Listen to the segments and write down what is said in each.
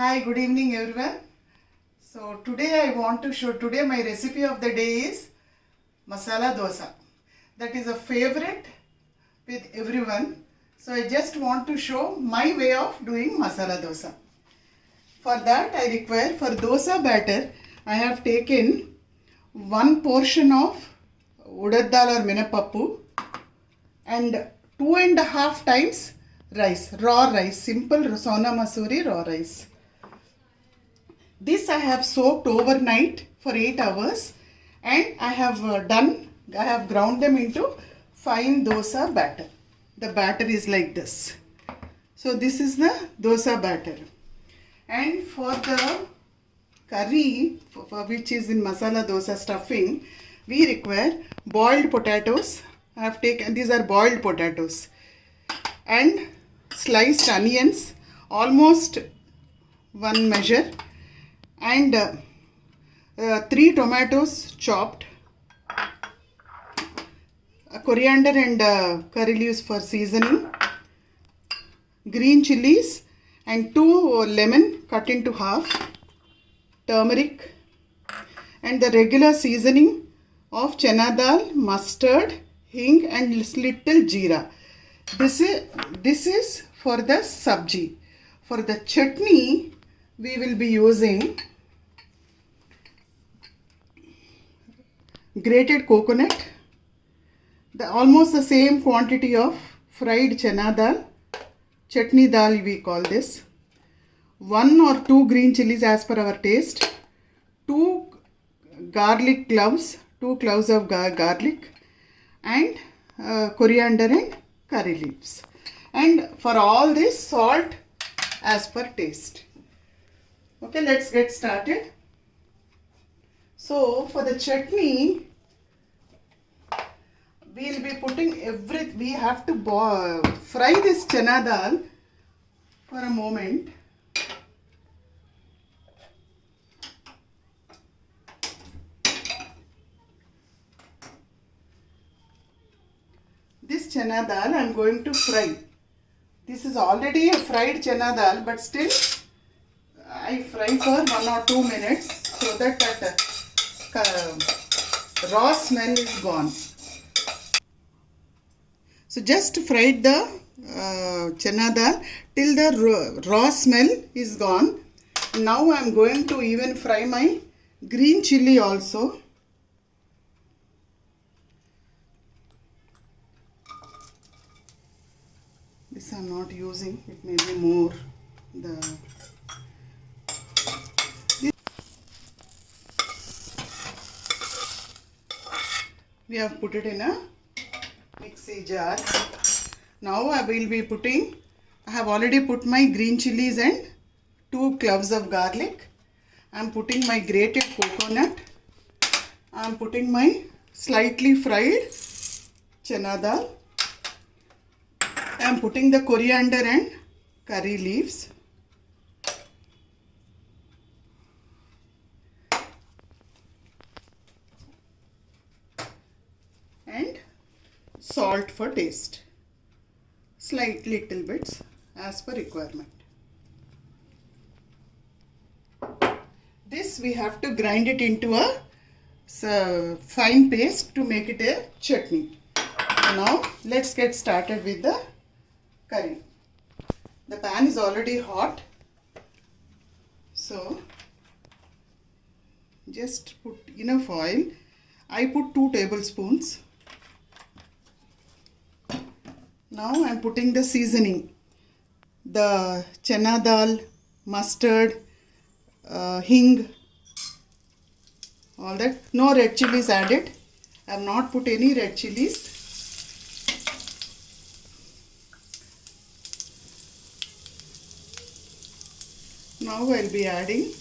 Hi, good evening everyone. So today I want to show, today my recipe of the day is masala dosa. That is a favorite with everyone. So I just want to show my way of doing masala dosa. For that I require, for dosa batter, I have taken one portion of urad dal or minapappu and 2.5 times rice, raw rice, simple Sona Masuri raw rice. This I have soaked overnight for 8 hours and I have ground them into fine dosa batter. The batter is like this. So this is the dosa batter. And for the curry, for which is in masala dosa stuffing, we require boiled potatoes. I have taken, these are boiled potatoes, and sliced onions, almost one measure, and 3 tomatoes chopped, coriander and curry leaves for seasoning, green chilies and 2 lemon cut into half, turmeric, and the regular seasoning of chana dal, mustard, hing and little jeera. This is for the sabji. For the chutney, we will be using grated coconut, almost the same quantity of fried chana dal, chutney dal we call this, 1 or 2 green chilies as per our taste, 2 garlic cloves, 2 cloves of garlic, and coriander and curry leaves. And for all this, salt as per taste. Okay, let's get started. So for the chutney, we will be putting we have to fry this chana dal for a moment. This chana dal I am going to fry. This is already a fried chana dal, but still I fry for 1 or 2 minutes so that raw smell is gone. So just fried the chana dal till the raw smell is gone. Now I am going to even fry my green chili also. This I am not using, it may be more. We have put it in a mixie jar. Now I will be putting, I have already put my green chilies and 2 cloves of garlic. I am putting my grated coconut. I am putting my slightly fried chana dal. I am putting the coriander and curry leaves. And salt for taste. Slight little bits as per requirement. This we have to grind it into a fine paste to make it a chutney. Now let's get started with the curry. The pan is already hot, so just put enough oil. I put 2 tablespoons. Now I am putting the seasoning, the chana dal, mustard, hing, all that. No red chilies added. I have not put any red chilies. Now I will be adding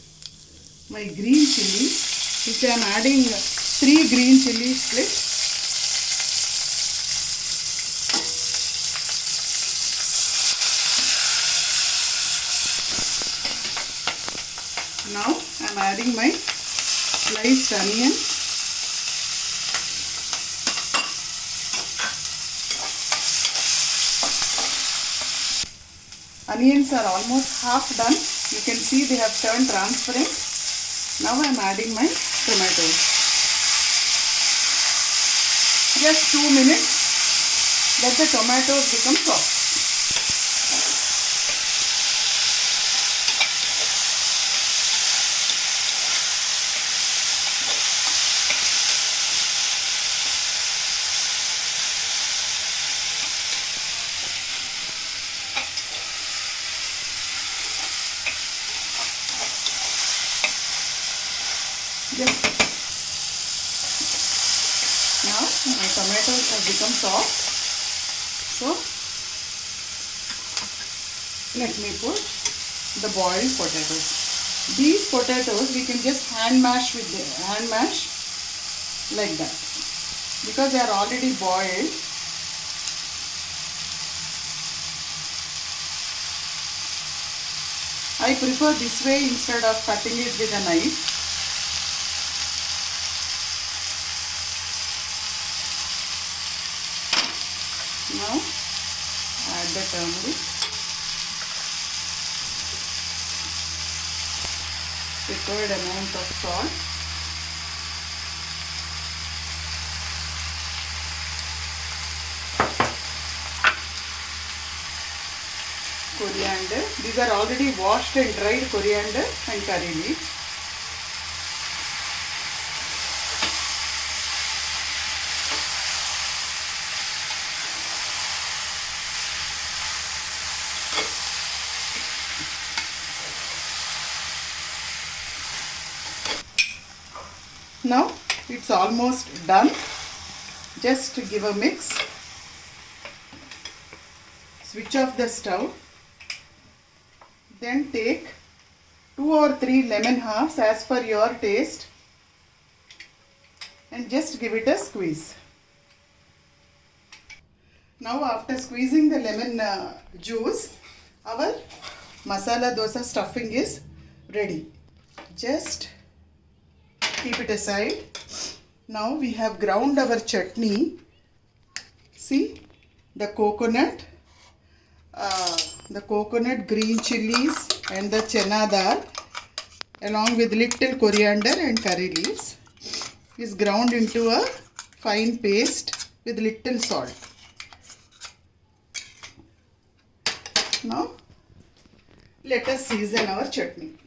my green chilies, which I am adding 3 green chili splits. Now I am adding my sliced onion. onions are almost half done. You can see they have turned transparent. Now I am adding my tomatoes. Just 2 minutes. Let the tomatoes become soft. Just now my tomatoes have become soft. So let me put the boiled potatoes. These potatoes we can just hand mash like that because they are already boiled. I prefer this way instead of cutting it with a knife. Now add the turmeric, required amount of salt, coriander. These are already washed and dried coriander and curry leaves. Now it's almost done. Just give a mix. Switch off the stove. Then take 2 or 3 lemon halves as per your taste and just give it a squeeze. Now after squeezing the lemon juice, our masala dosa stuffing is ready. Just keep it aside. Now we have ground our chutney. See the coconut, green chilies and the chana dal along with little coriander and curry leaves is ground into a fine paste with little salt. Now let us season our chutney.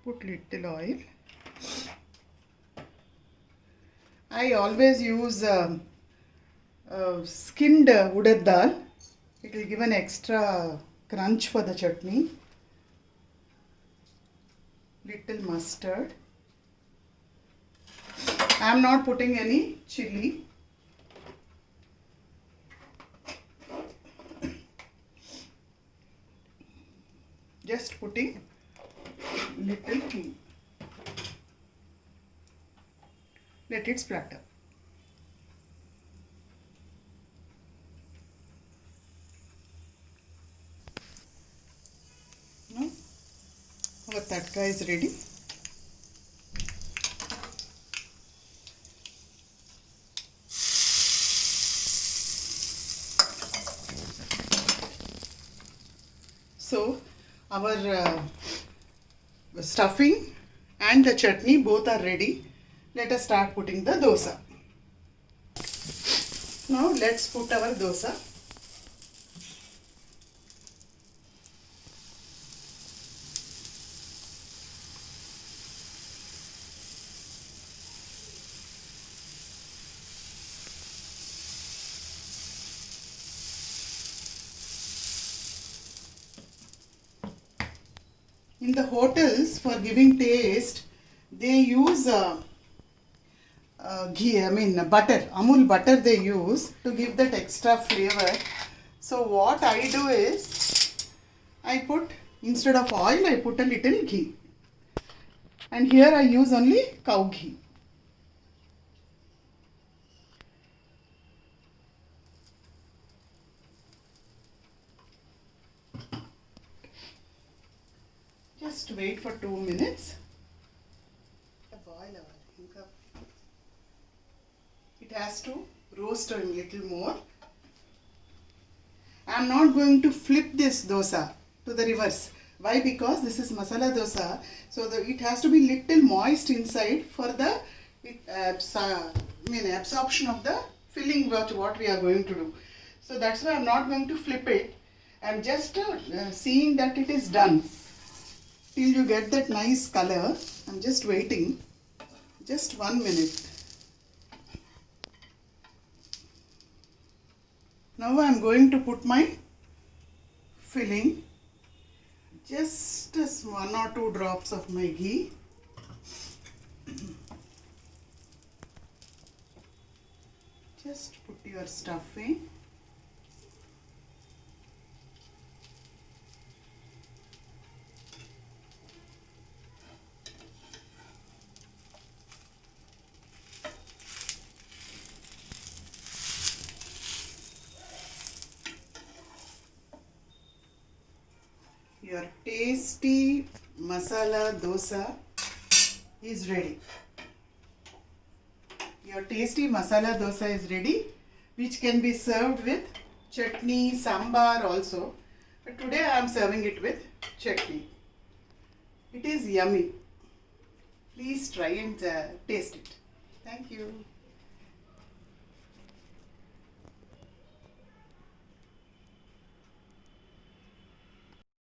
Put little oil. I always use skinned urad dal. It will give an extra crunch for the chutney. Little mustard. I am not putting any chili. Just putting little ghee. Let it splatter. Now our tatka is ready. So our stuffing and the chutney both are ready. Let us start putting the dosa. Now let's put our dosa. In the hotels, for giving taste, they use ghee, butter, Amul butter they use to give that extra flavor. So what I do is, I put, instead of oil, I put a little ghee. And here I use only cow ghee. just wait for 2 minutes. Boil our. It has to roast a little more. I am not going to flip this dosa to the reverse. Why? Because this is masala dosa, so it has to be little moist inside for the absorption of the filling what we are going to do. So that's why I am not going to flip it. I am just seeing that it is done. Till you get that nice color, I am just waiting. Just 1 minute. Now I am going to put my filling. Just 1 or 2 drops of my ghee. Just put your stuffing. Your tasty masala dosa is ready. Your tasty masala dosa is ready, which can be served with chutney, sambar also. But today I am serving it with chutney. It is yummy. Please try and taste it. Thank you.